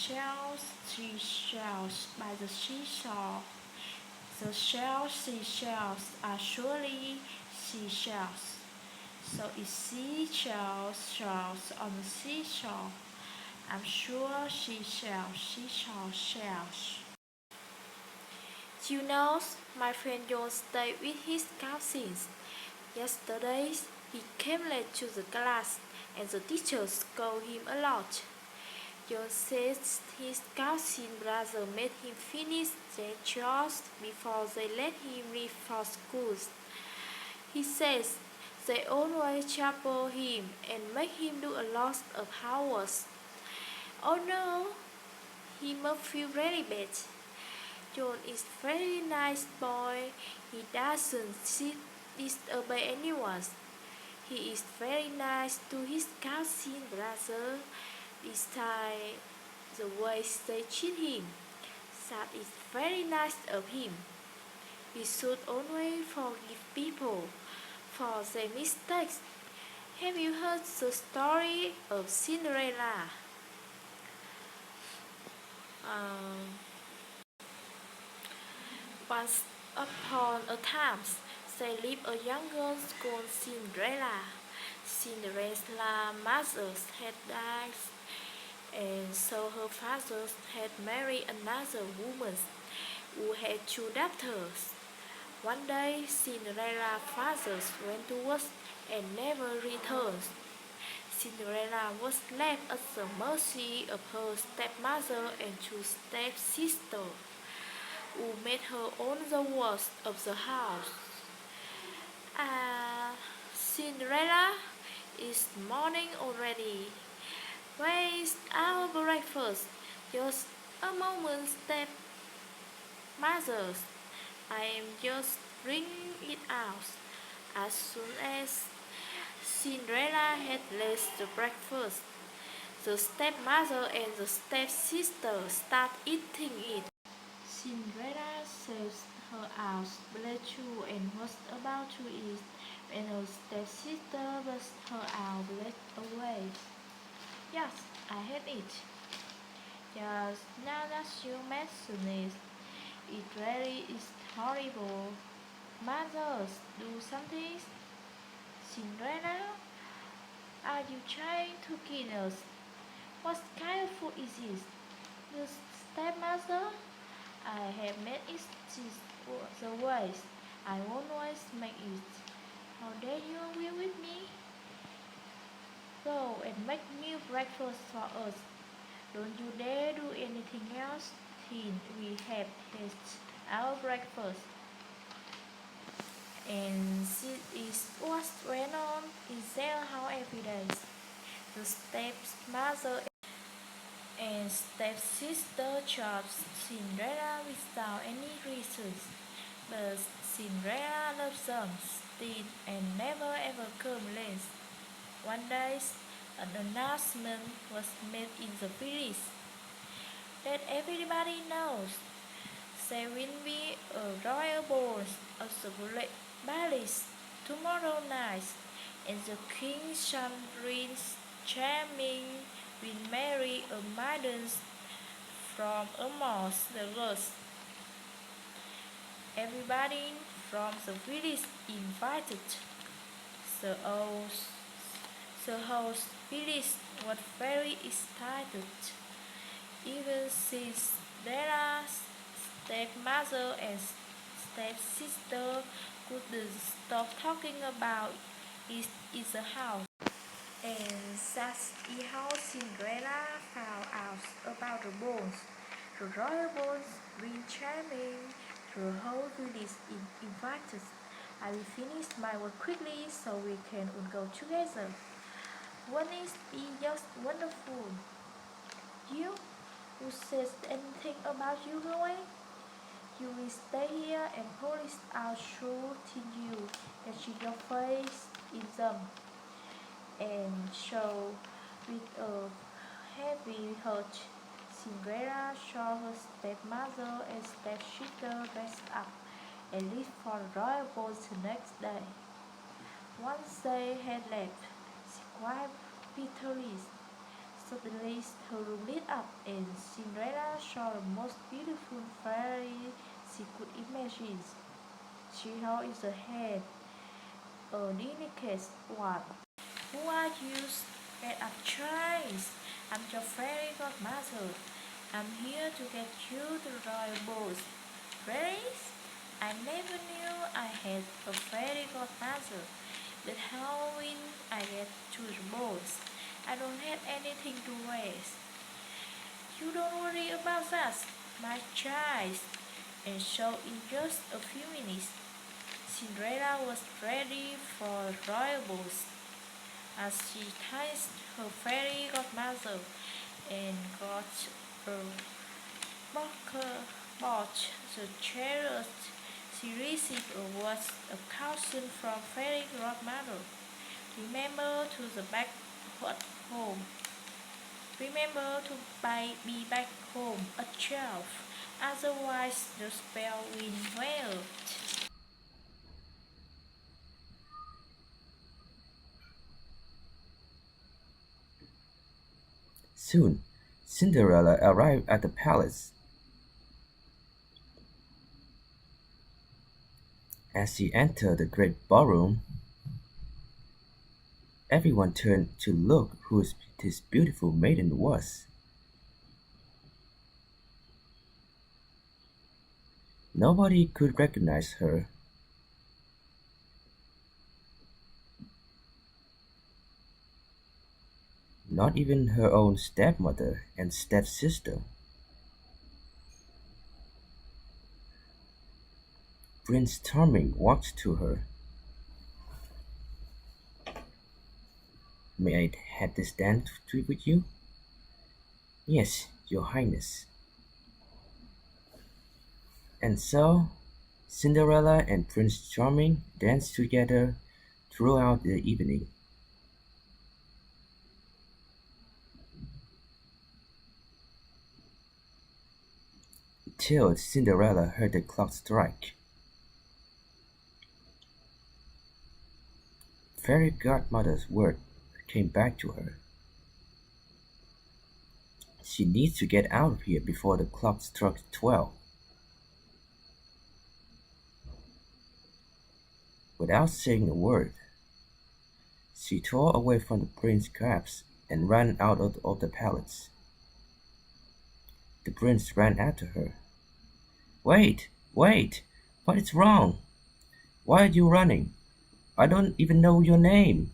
seashells by the seashore. The seashells are surely seashells. So it's seashells on the seashore. I'm sure seashells. You know, my friend John stayed with his cousins. Yesterday, he came late to the class and the teacher scolded him a lot. John says his cousin brother made him finish their chores before they let him leave for school. He says they always trouble him and make him do a lot of hours. Oh no, he must feel very bad. John is very nice boy. He doesn't disobey anyone. He is very nice to his cousin brother. Besides the way they treat him, that is very nice of him. We should always forgive people for their mistakes. Have you heard the story of Cinderella? Once upon a time, there lived a young girl called Cinderella. Cinderella's mother had died, and so her father had married another woman who had two daughters. One day, Cinderella's father went to work and never returned. Cinderella was left at the mercy of her stepmother and two stepsisters, who made her own the work of the house. Cinderella, it's morning already. Where is our breakfast? Just a moment, stepmother. I am just bringing it out. As soon as Cinderella had left the breakfast, the stepmother and the stepsister start eating it. Cinderella saves her out bled too and was about to eat when her stepsister was her out bled away. Yes, I had it. Yes, now that you mention it, it really is horrible. Mothers, do something. Cinderella, are you trying to kill us? What kind of food is this? The stepmother? I have made it the ways I always make it. How dare you agree with me? Go and make new breakfast for us. Don't you dare do anything else till we have had our breakfast. And this is what went on in their house every day. The stepmother and stepsister charged Cinderella without any reason, but Cinderella loved them still and never ever come late. One day, an announcement was made in the village. Let everybody knows there will be a royal ball at the palace tomorrow night, and the king's son Prince Charming will marry a maiden from amongst the girls. Everybody from the village invited. The whole village was very excited. Even Cinderella's stepmother and stepsister couldn't stop talking about it in the house. And that's how Cinderella found out about the bones. The royal bones being charming, the whole village invited. I will finish my work quickly so we can all go together. Won't it be just wonderful? You, who says anything about you going? You will stay here and polish our shoes till you can see your face in them. And so, with a heavy heart, Cinderella saw her stepmother and stepsister dressed up and left for the royal ball the next day. Once they had left, she cried bitterly. Suddenly her room lit up, and Cinderella saw the most beautiful fairy she could imagine. She held in her hand a delicate one. Who are you? Get up, child. I'm your fairy godmother. I'm here to get you the royal boat. Fairies? I never knew I had a fairy godmother. But how will I get to the boat? I don't have anything to raise. You don't worry about that, my child. And so in just a few minutes, Cinderella was ready for royal boat. As she kissed her fairy godmother and got her Barker bought the chariot. She received a word of caution from fairy godmother. Remember to the back at home. Remember to be back home at 12. Otherwise the spell will fail. Soon, Cinderella arrived at the palace. As she entered the great ballroom, everyone turned to look who this beautiful maiden was. Nobody could recognize her. Not even her own stepmother and stepsister. Prince Charming walked to her. "May I have this dance with you?" "Yes, your highness." And so, Cinderella and Prince Charming danced together throughout the evening. Till Cinderella heard the clock strike. Fairy Godmother's word came back to her. She needs to get out of here before the clock struck 12. Without saying a word, she tore away from the prince's grasp and ran out of the palace. The prince ran after her. "Wait, wait! What is wrong? Why are you running? I don't even know your name."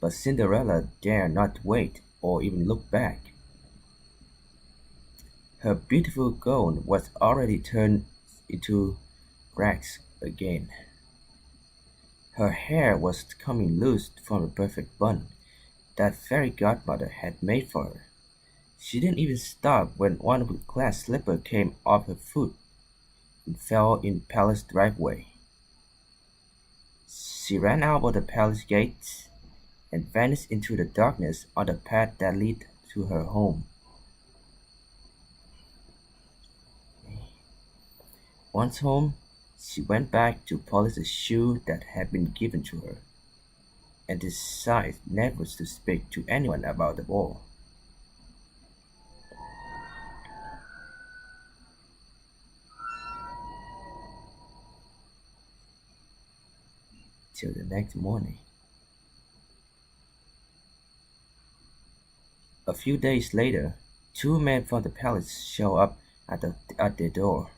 But Cinderella dared not wait or even look back. Her beautiful gown was already turned into rags again. Her hair was coming loose from the perfect bun that Fairy Godmother had made for her. She didn't even stop when one of the glass slippers came off her foot and fell in palace driveway. She ran out of the palace gates and vanished into the darkness on the path that led to her home. Once home, she went back to polish the shoe that had been given to her, and decided never to speak to anyone about the ball. Till the next morning. A few days later, two men from the palace show up at their door.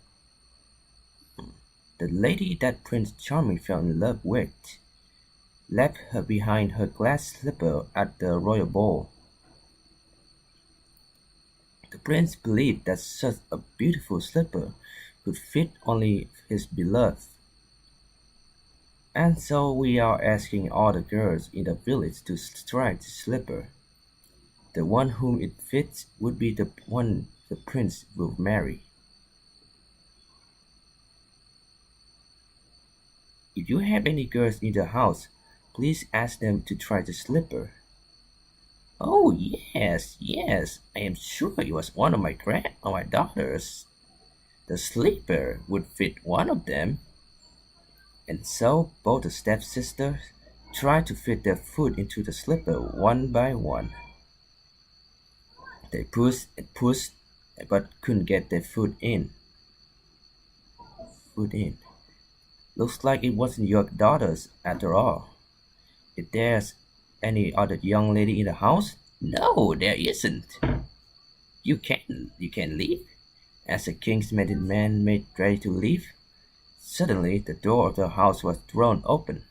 The lady that Prince Charming fell in love with left her behind her glass slipper at the royal ball. The prince believed that such a beautiful slipper could fit only his beloved. And so we are asking all the girls in the village to try the slipper. The one whom it fits would be the one the prince will marry. If you have any girls in the house, please ask them to try the slipper. "Oh, yes, yes, I am sure it was one of my daughters. The slipper would fit one of them." And so both the stepsisters tried to fit their foot into the slipper one by one. They pushed and pushed, but couldn't get their foot in. Foot in. Looks like it wasn't your daughter's after all. If there's any other young lady in the house? No, there isn't. You can leave. As the king's man made ready to leave, suddenly the door of the house was thrown open,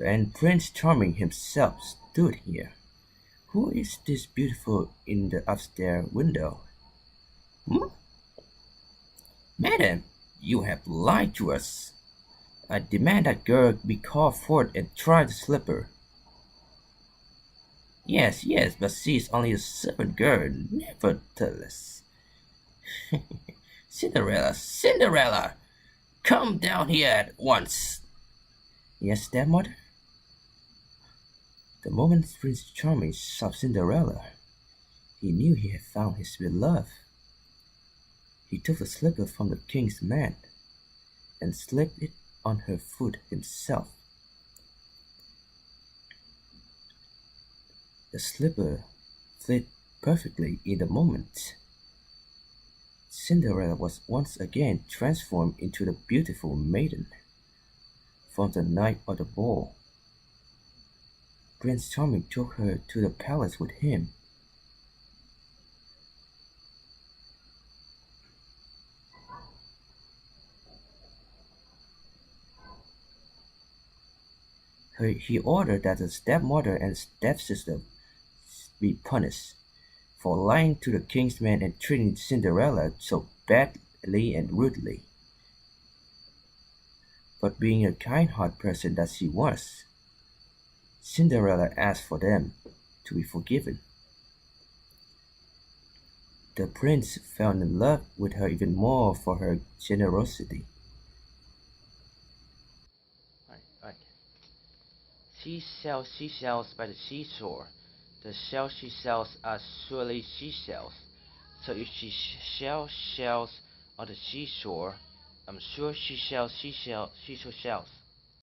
and Prince Charming himself stood here. Who is this beautiful in the upstairs window? Hmm? Madam, you have lied to us. I demand that girl be called forth and try the slipper. Yes, yes, but she is only a servant girl, nevertheless. Cinderella, Cinderella, come down here at once. Yes, stepmother? The moment Prince Charming saw Cinderella, he knew he had found his sweet love. He took the slipper from the king's man and slipped it on her foot himself. The slipper fit perfectly in the moment. Cinderella was once again transformed into the beautiful maiden from the night of the ball. Prince Charming took her to the palace with him. He ordered that the stepmother and stepsister be punished for lying to the king's man and treating Cinderella so badly and rudely. But being a kind-hearted person that she was, Cinderella asked for them to be forgiven. The prince fell in love with her even more for her generosity. Right. Seashells by the seashore. The shells she sells are surely seashells. So if she shells on the seashore, I'm sure she sells seashell shells.